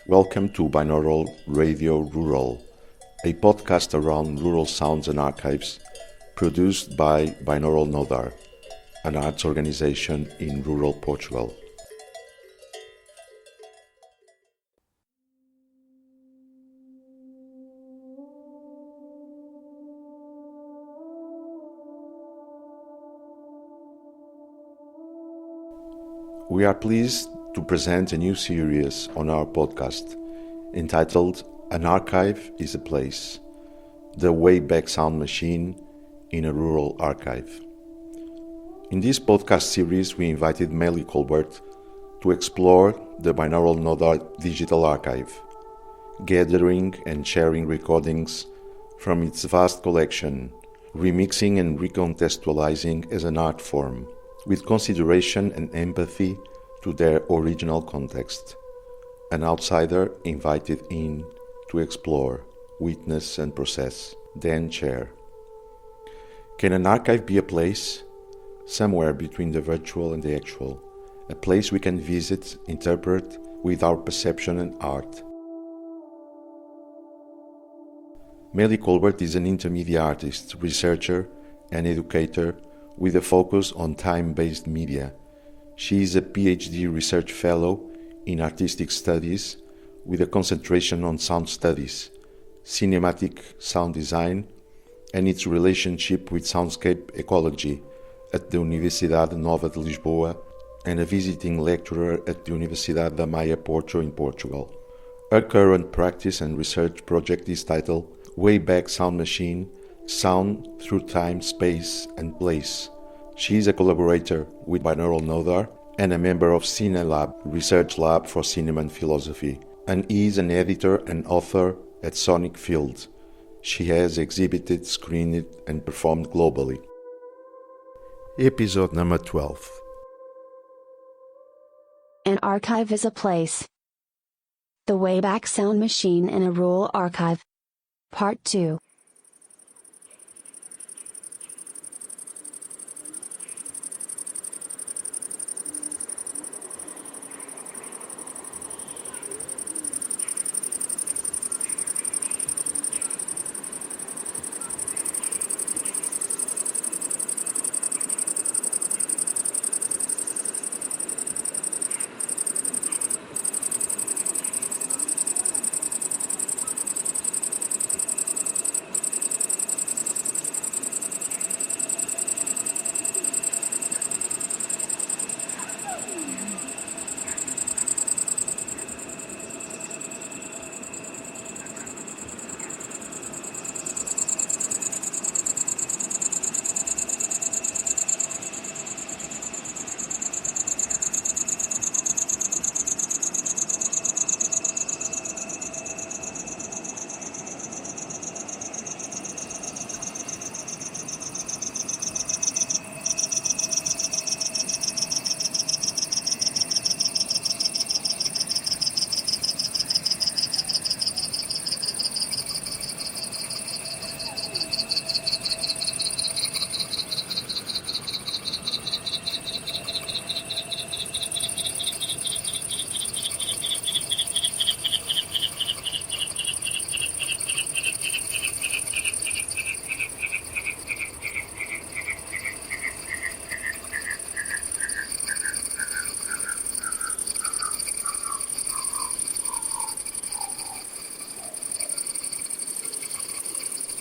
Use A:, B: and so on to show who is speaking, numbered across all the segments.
A: Welcome to Binaural Radio Rural, a podcast around rural sounds and archives produced by Binaural Nodar, an arts organization in rural Portugal. We are pleased to present a new series on our podcast entitled An Archive is a Place, the Wayback Sound Machine in a Rural Archive. In this podcast series, we invited Maile Colbert to explore the Binaural Nodar Digital Archive, gathering and sharing recordings from its vast collection, remixing and re-contextualizing as an art form, with consideration and empathy to their original context. An outsider invited in to explore, witness and process, then share. Can an archive be a place? Somewhere between the virtual and the actual, a place we can visit, interpret with our perception and art. Maile Colbert is an intermedia artist, researcher and educator with a focus on time-based media. She is a PhD research fellow in artistic studies with a concentration on sound studies, cinematic sound design, and its relationship with soundscape ecology at the Universidade Nova de Lisboa, and a visiting lecturer at the Universidade da Maia Porto in Portugal. Her current practice and research project is titled Wayback Sound Machine, Sound Through Time, Space and Place. She is a collaborator with Binaural Nodar and a member of CineLab, Research Lab for Cinema and Philosophy, and is an editor and author at Sonic Field. She has exhibited, screened and performed globally. Episode number 12.
B: An archive is a place. The Wayback Sound Machine in a Rural Archive. Part 2.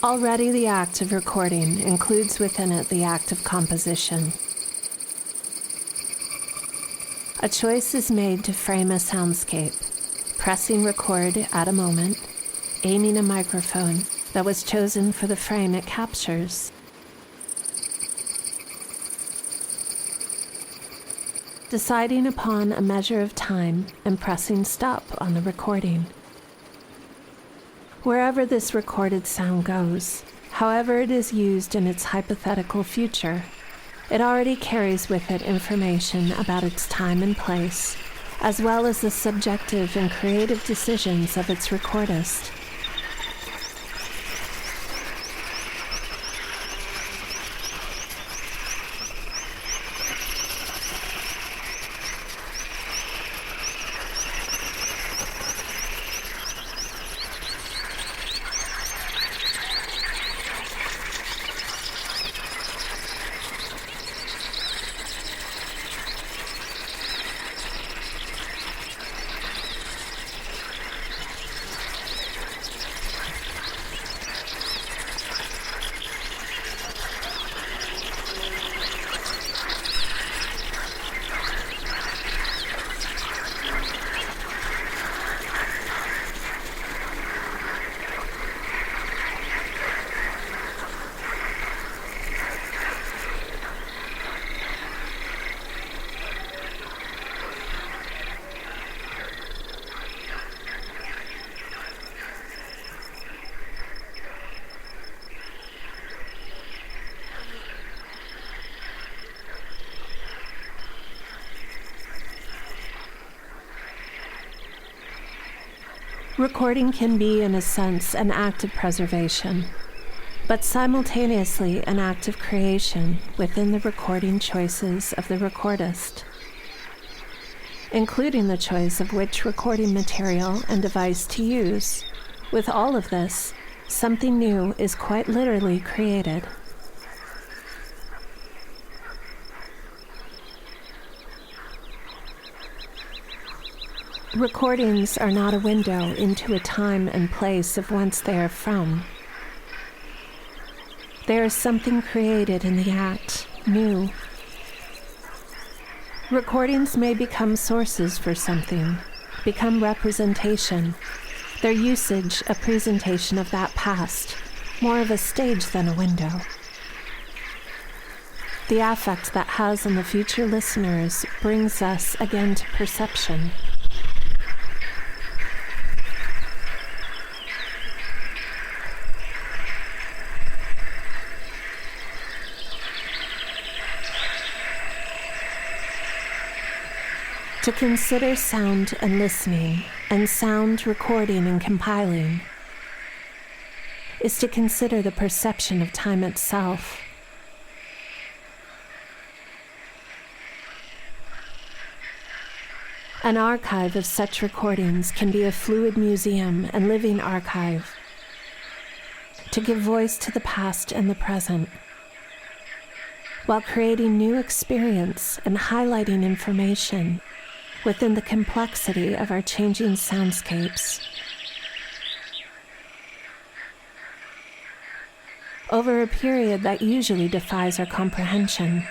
C: Already the act of recording includes within it the act of composition. A choice is made to frame a soundscape, pressing record at a moment, aiming a microphone that was chosen for the frame it captures. Deciding upon a measure of time and pressing stop on the recording. Wherever this recorded sound goes, however it is used in its hypothetical future, it already carries with it information about its time and place, as well as the subjective and creative decisions of its recordist. Recording can be, in a sense, an act of preservation, but simultaneously an act of creation within the recording choices of the recordist, including the choice of which recording material and device to use. With all of this, something new is quite literally created. Recordings are not a window into a time and place of whence they are from. There is something created in the act, new. Recordings may become sources for something, become representation, their usage a presentation of that past, more of a stage than a window. The affect that has on the future listeners brings us again to perception. To consider sound and listening, and sound recording and compiling, is to consider the perception of time itself. An archive of such recordings can be a fluid museum and living archive, to give voice to the past and the present, while creating new experience and highlighting information within the complexity of our changing soundscapes. Over a period that usually defies our comprehension.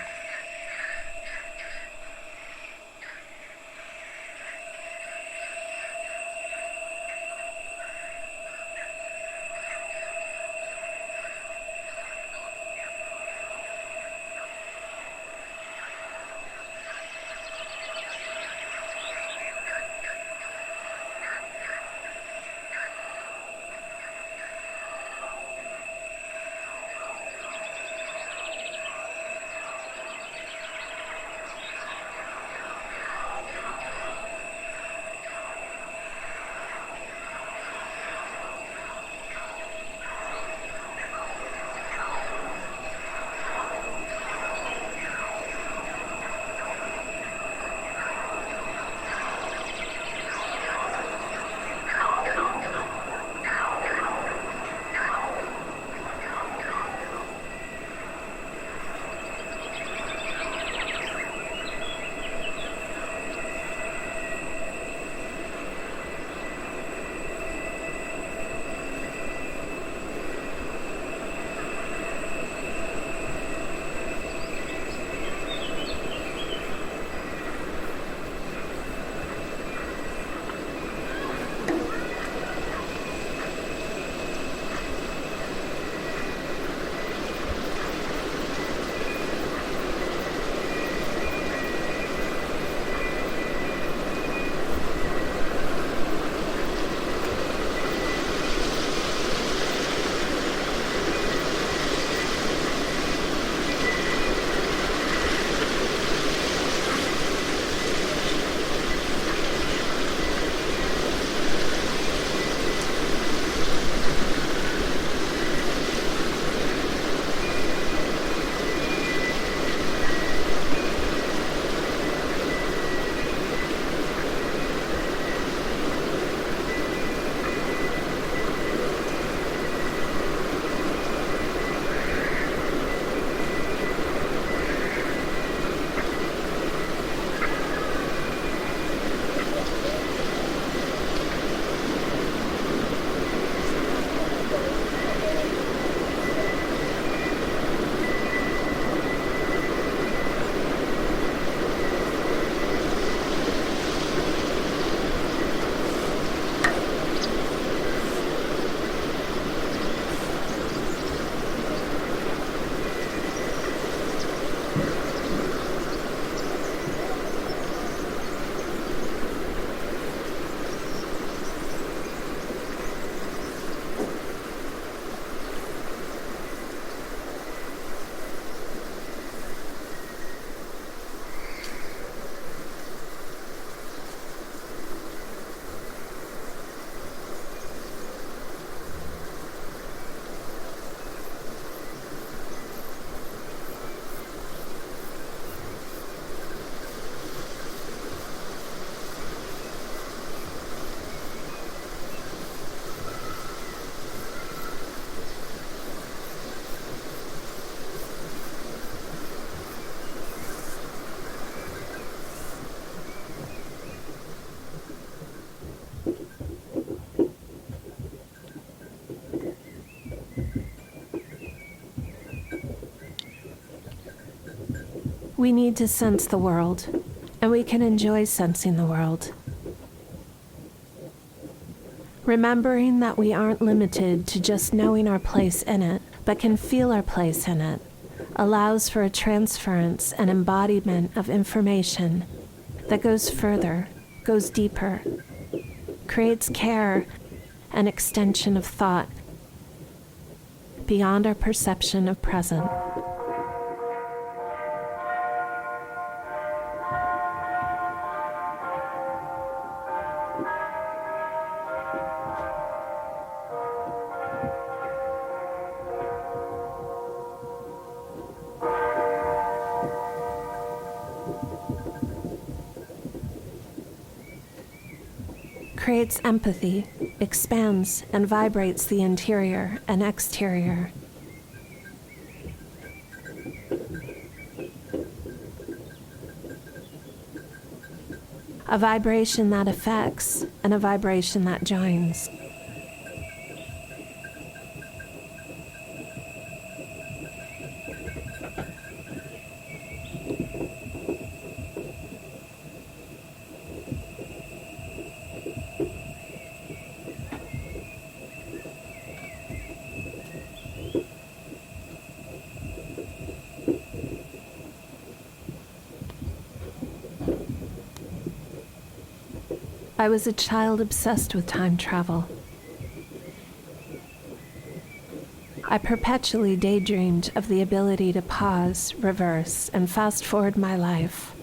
C: We need to sense the world, and we can enjoy sensing the world. Remembering that we aren't limited to just knowing our place in it, but can feel our place in it, allows for a transference and embodiment of information that goes further, goes deeper, creates care and extension of thought beyond our perception of present. Creates empathy, expands and vibrates the interior and exterior. A vibration that affects and a vibration that joins. I was a child obsessed with time travel. I perpetually daydreamed of the ability to pause, reverse, and fast forward my life.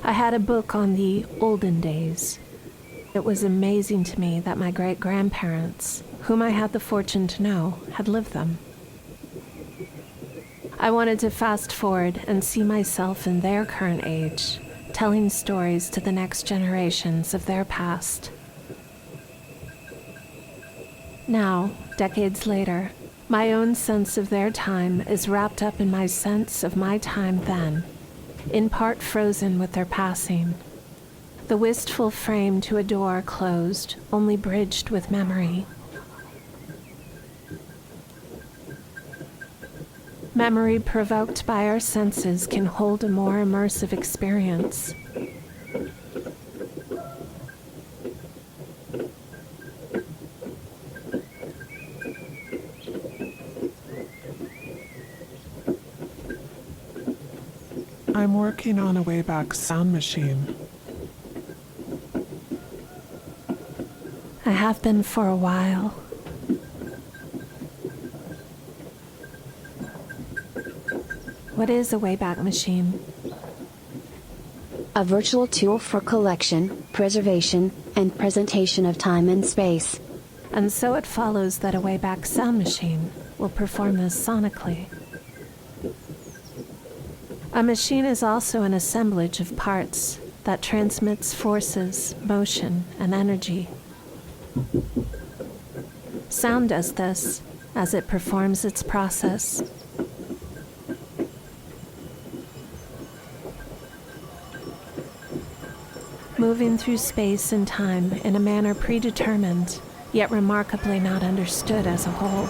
C: I had a book on the olden days. It was amazing to me that my great-grandparents, whom I had the fortune to know, had lived them. I wanted to fast forward and see myself in their current age, telling stories to the next generations of their past. Now, decades later, my own sense of their time is wrapped up in my sense of my time then, in part frozen with their passing. The wistful frame to a door closed, only bridged with memory. Memory provoked by our senses can hold a more immersive experience.
D: I'm working on a Wayback Sound Machine.
C: I have been for a while. What is a Wayback Machine?
B: A virtual tool for collection, preservation, and presentation of time and space.
C: And so it follows that a Wayback Sound Machine will perform this sonically. A machine is also an assemblage of parts that transmits forces, motion, and energy. Sound does this as it performs its process. Moving through space and time in a manner predetermined, yet remarkably not understood as a whole.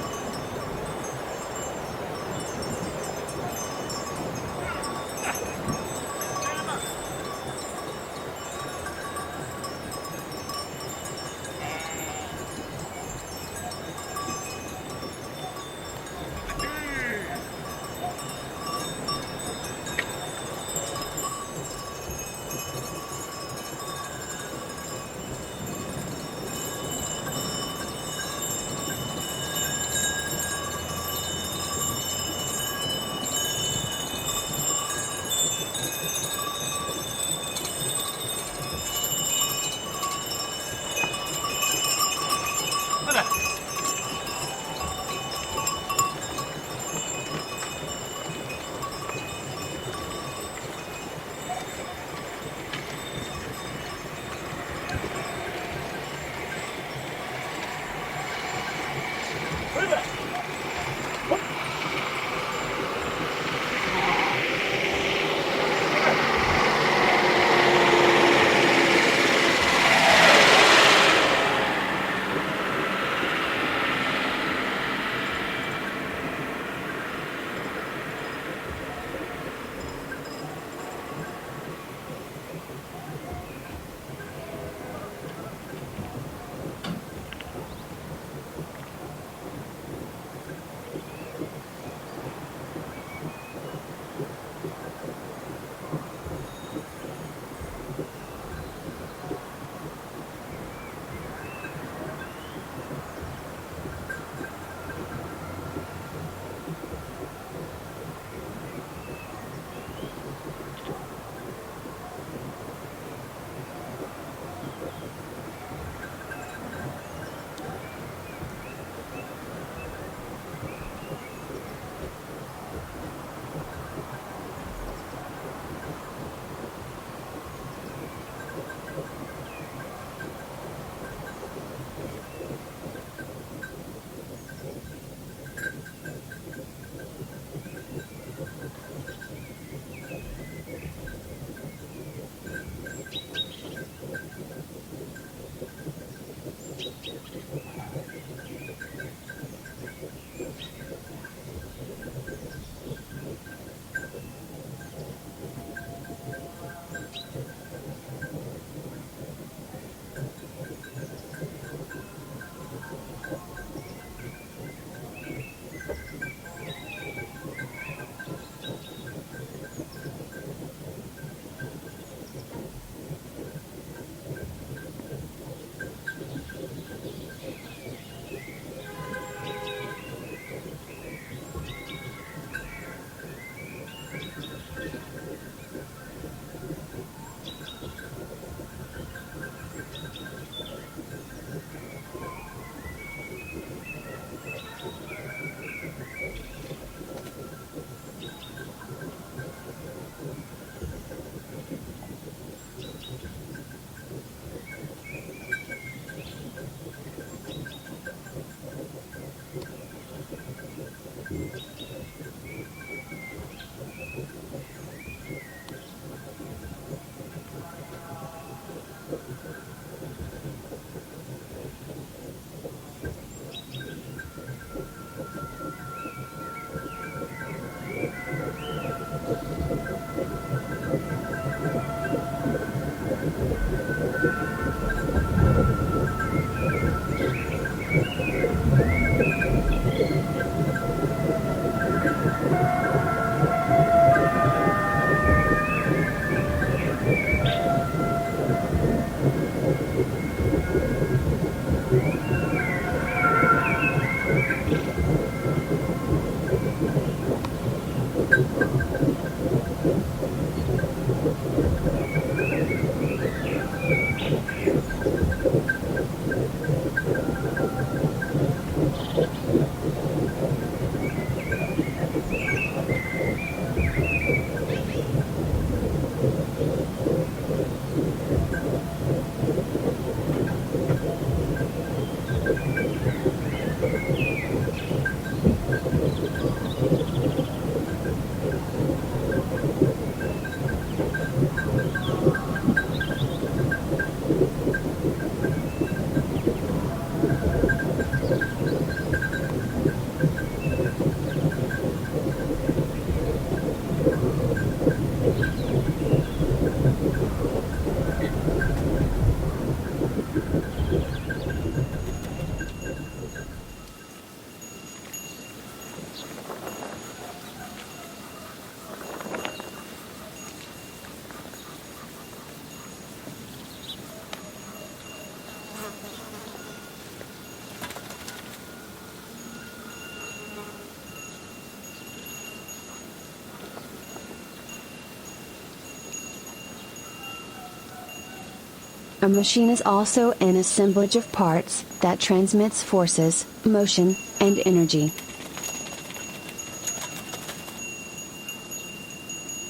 B: A machine is also an assemblage of parts that transmits forces, motion, and energy.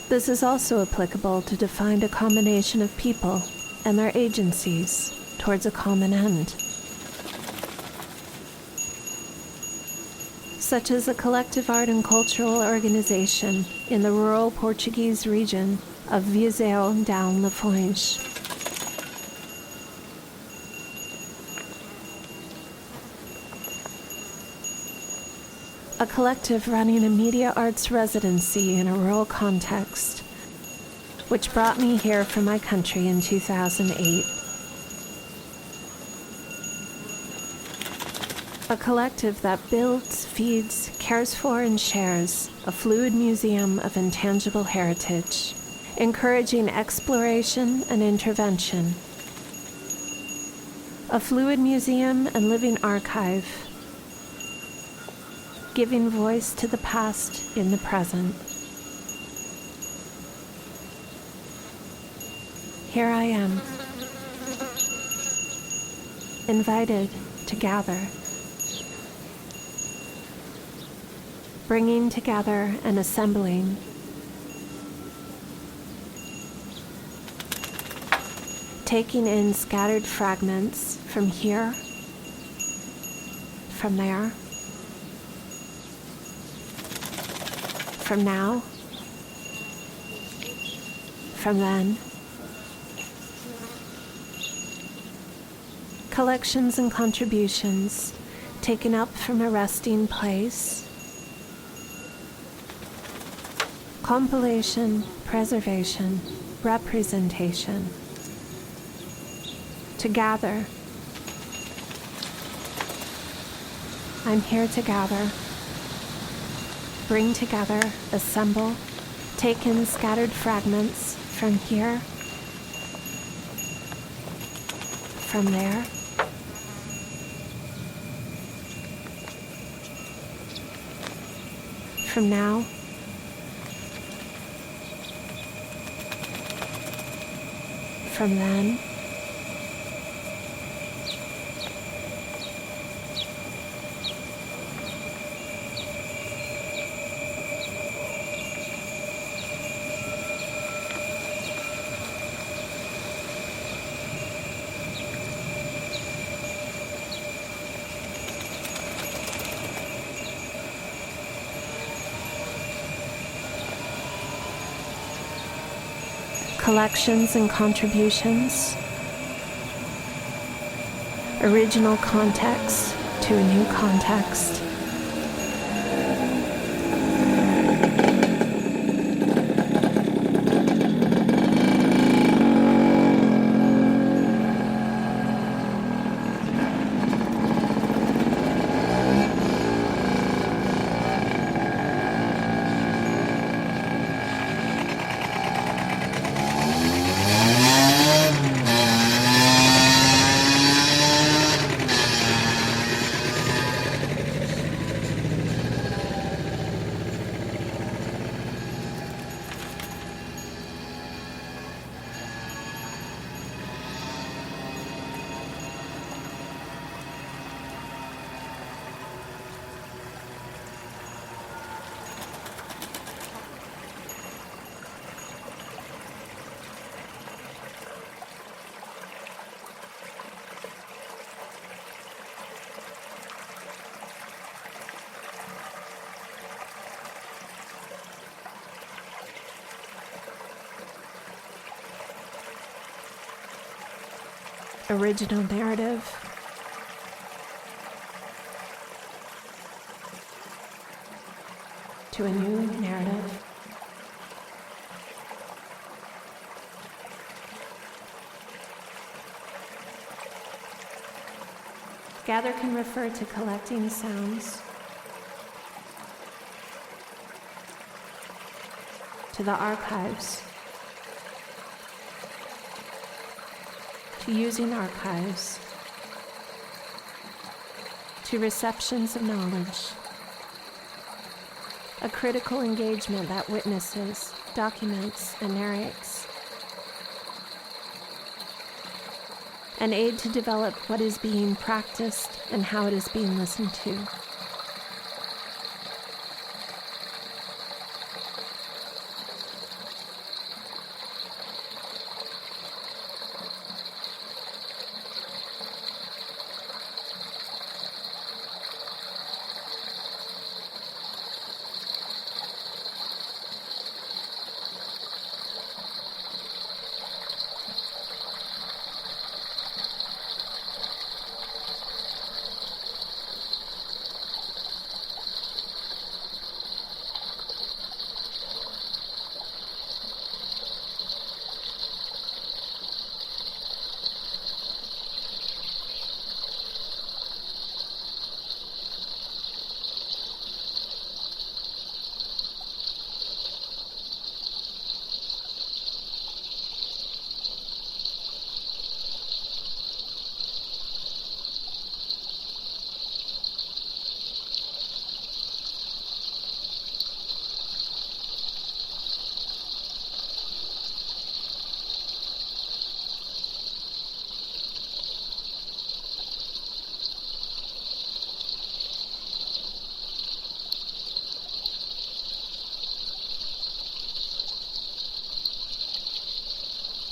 C: This is also applicable to define a combination of people and their agencies towards a common end, such as a collective art and cultural organization in the rural Portuguese region of Viseu down Lafões. A collective running a media arts residency in a rural context, which brought me here from my country in 2008. A collective that builds, feeds, cares for, and shares a fluid museum of intangible heritage, encouraging exploration and intervention. A fluid museum and living archive, giving voice to the past in the present. Here I am, invited to gather, bringing together and assembling, taking in scattered fragments from here, from there, from now, from then. Collections and contributions taken up from a resting place. Compilation, preservation, representation. To gather. I'm here to gather. Bring together, assemble, take in scattered fragments from here, from there, from now, from then, collections and contributions, original context to a new context. Original narrative, to a new narrative. Gather can refer to collecting sounds, to the archives, to using archives, to receptions of knowledge, a critical engagement that witnesses, documents, and narrates. an aid to develop what is being practiced and how it is being listened to.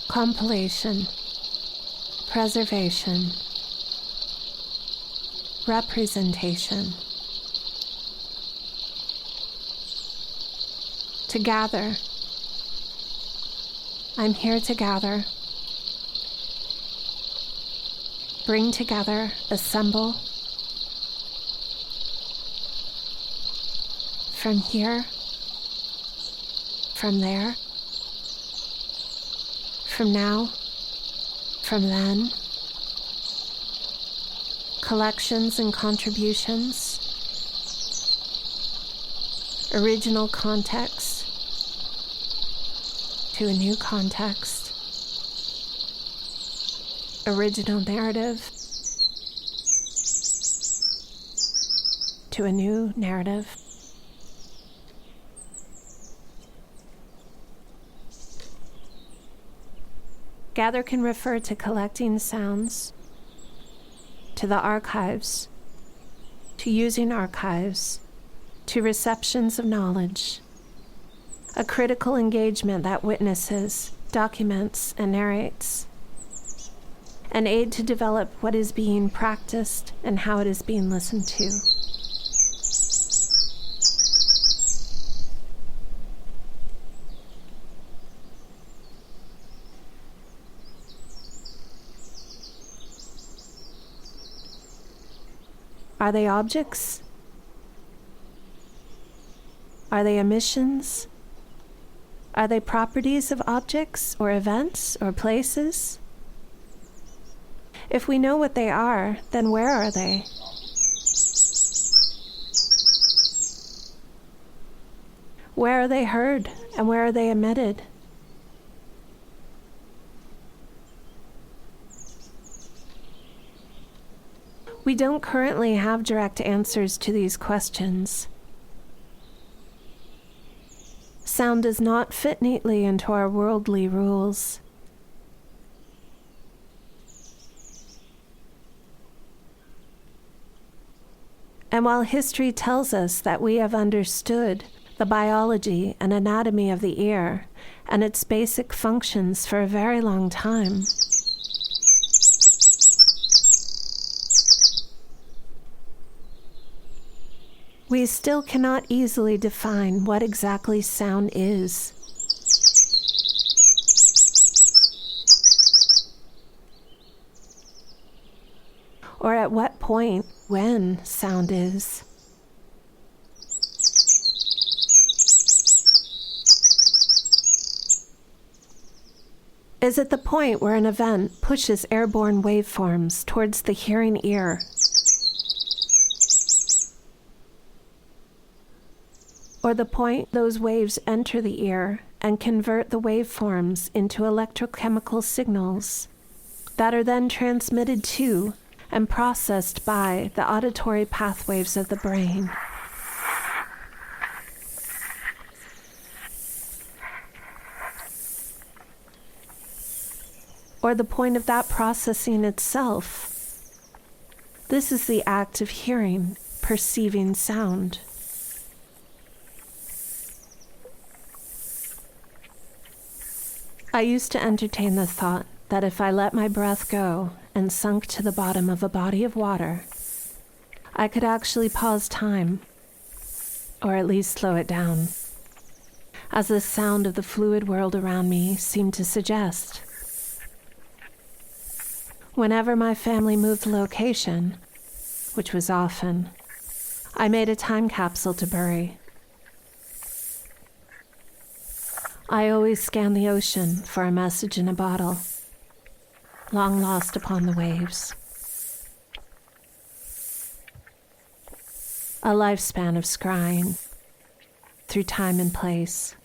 C: Compilation, preservation, representation. To gather. I'm here to gather. Bring together, assemble. From here, from there. From now, from then, collections and contributions, original context to a new context, original narrative to a new narrative. Gather can refer to collecting sounds, to the archives, to using archives, to receptions of knowledge, a critical engagement that witnesses, documents, and narrates, an aid to develop what is being practiced and how it is being listened to. Are they objects? Are they emissions? Are they properties of objects or events or places? If we know what they are, then where are they? Where are they heard and where are they emitted? We don't currently have direct answers to these questions. Sound does not fit neatly into our worldly rules. And while history tells us that we have understood the biology and anatomy of the ear and its basic functions for a very long time, we still cannot easily define what exactly sound is. Or at what point when sound is. Is it the point where an event pushes airborne waveforms towards the hearing ear? Or the point those waves enter the ear and convert the waveforms into electrochemical signals that are then transmitted to and processed by the auditory pathways of the brain? or the point of that processing itself. This is the act of hearing, perceiving sound. I used to entertain the thought that if I let my breath go and sunk to the bottom of a body of water, I could actually pause time, or at least slow it down, as the sound of the fluid world around me seemed to suggest. Whenever my family moved location, which was often, I made a time capsule to bury. I always scanned the ocean for a message in a bottle, long lost upon the waves. A lifespan of scrying through time and place.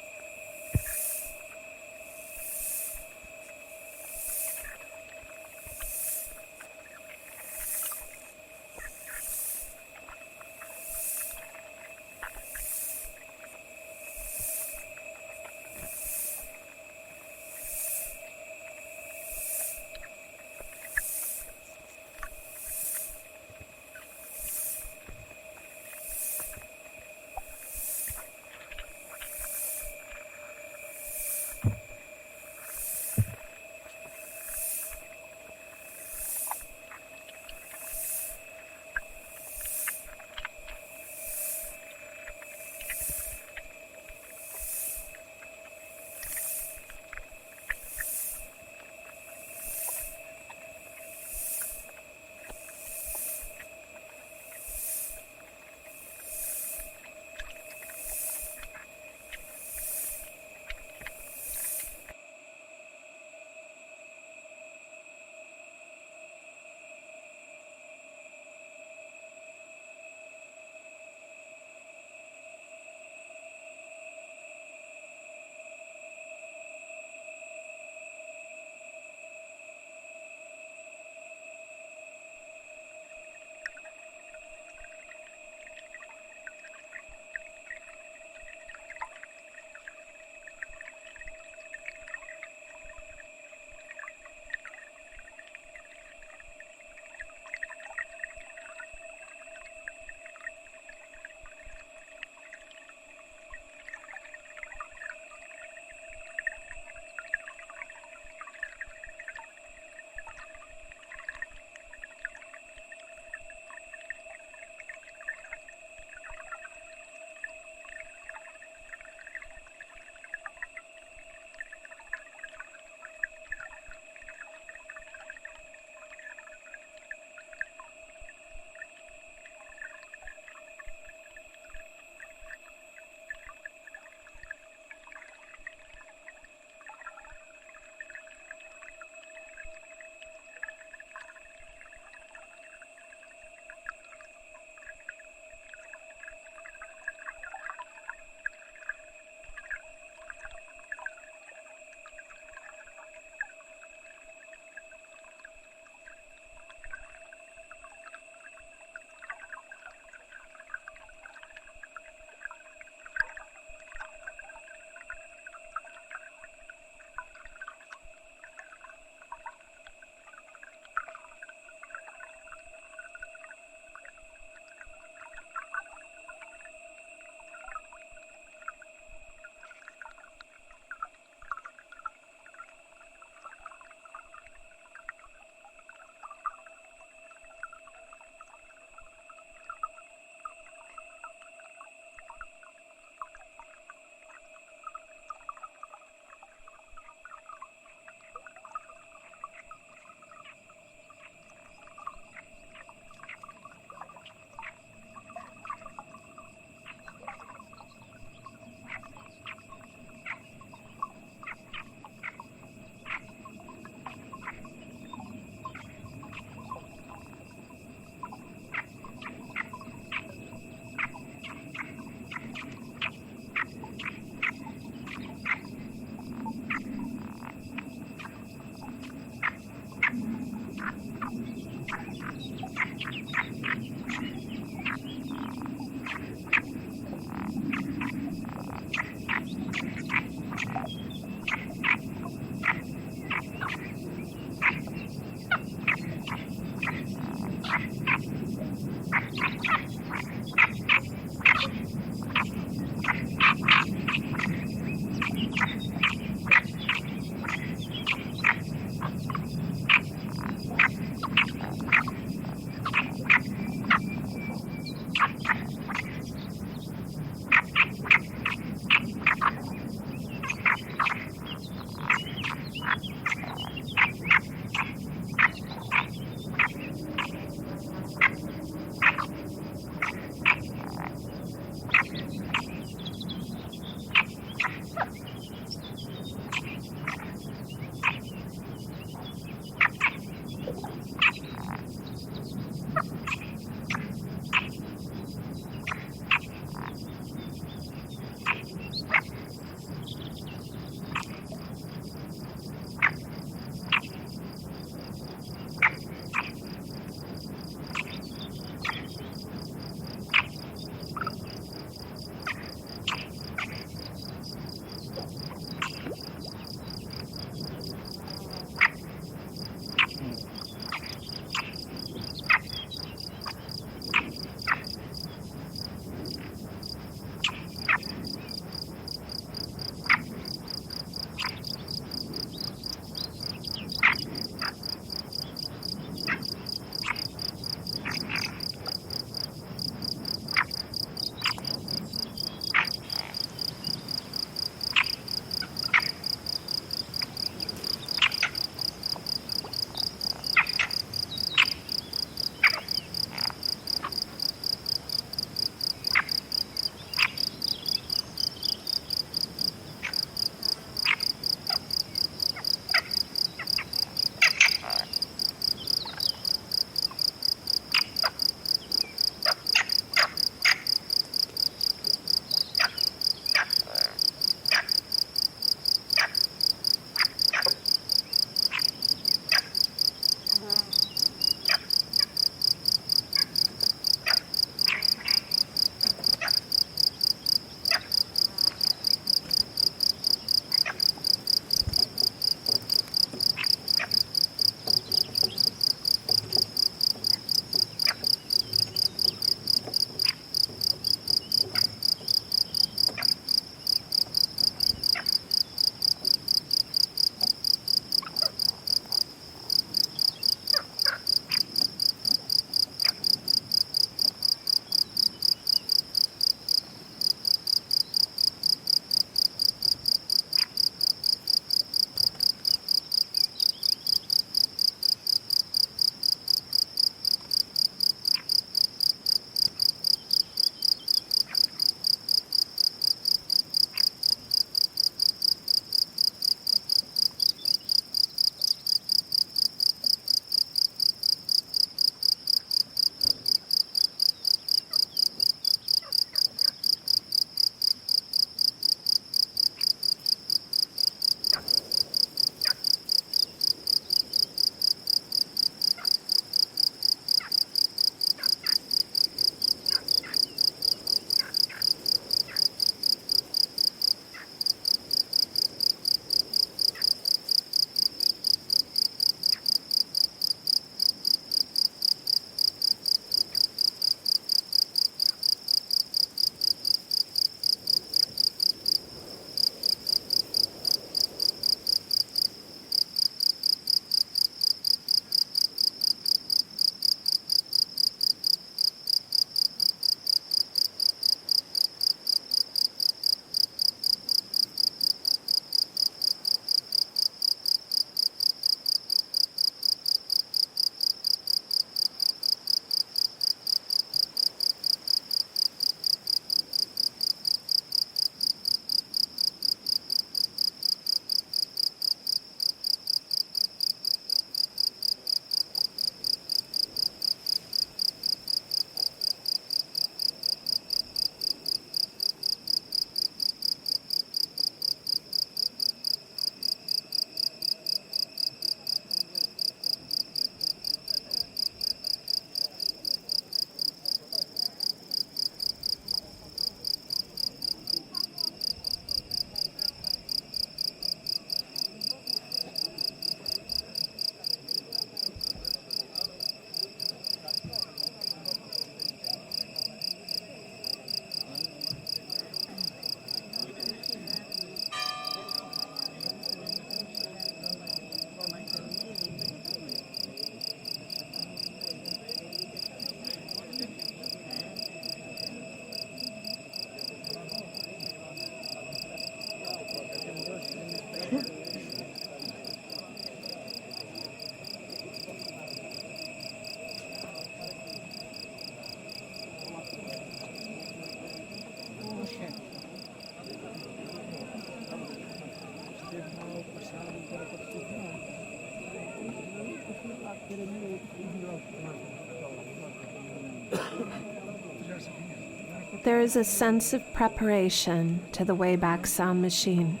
C: There is a sense of preparation to the Wayback Sound Machine.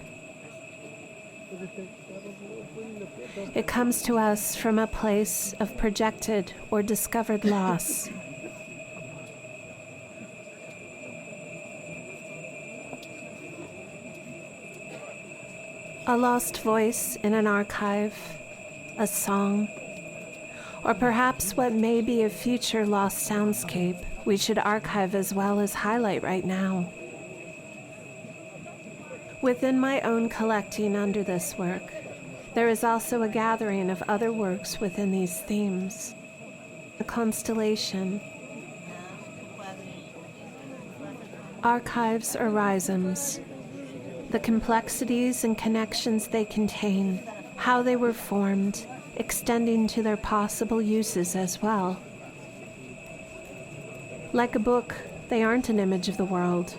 C: It comes to us from a place of projected or discovered loss. A lost voice in an archive, a song, or perhaps what may be a future lost soundscape we should archive as well as highlight right now. Within my own collecting under this work, there is also a gathering of other works within these themes, a constellation. Archives or rhizomes, the complexities and connections they contain, how they were formed, extending to their possible uses as well. Like a book, they aren't an image of the world.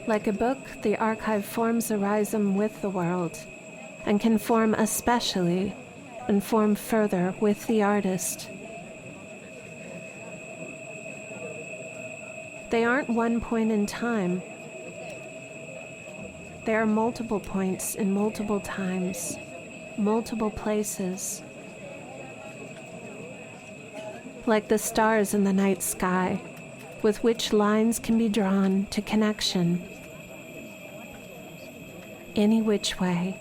C: Like a book, the archive forms a rhizome with the world, and can form especially and form further with the artist. They aren't one point in time. There are multiple points in multiple times, multiple places. Like the stars in the night sky, with which lines can be drawn to connection. Any which way.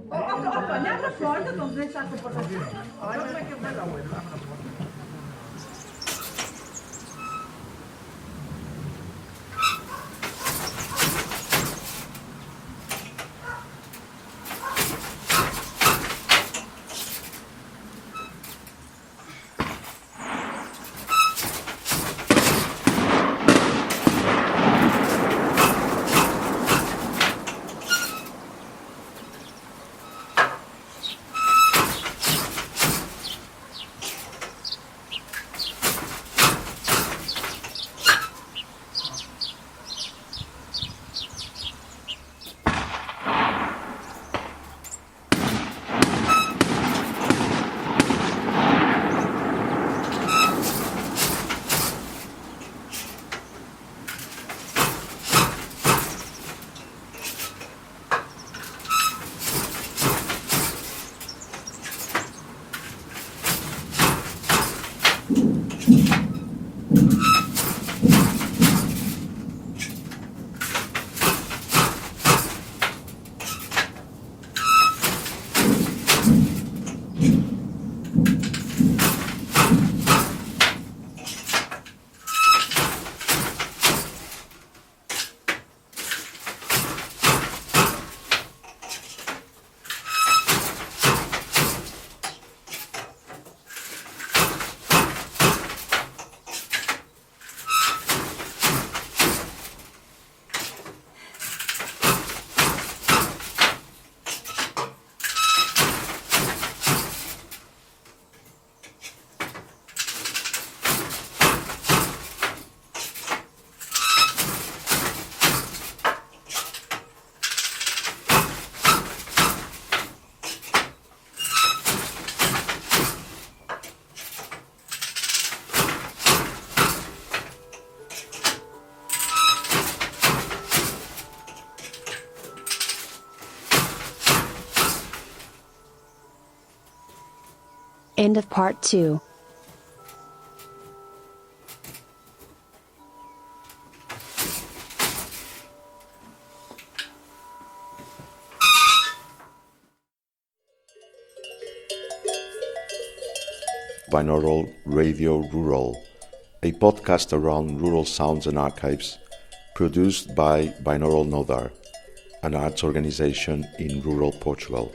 E: Apanhar na porta, vamos deixar essa porta aqui. Olha como é que vai dar hoje.
B: End of part 2.
A: Binaural Radio Rural, a podcast around rural sounds and archives, produced by Binaural Nodar, an arts organization in rural Portugal.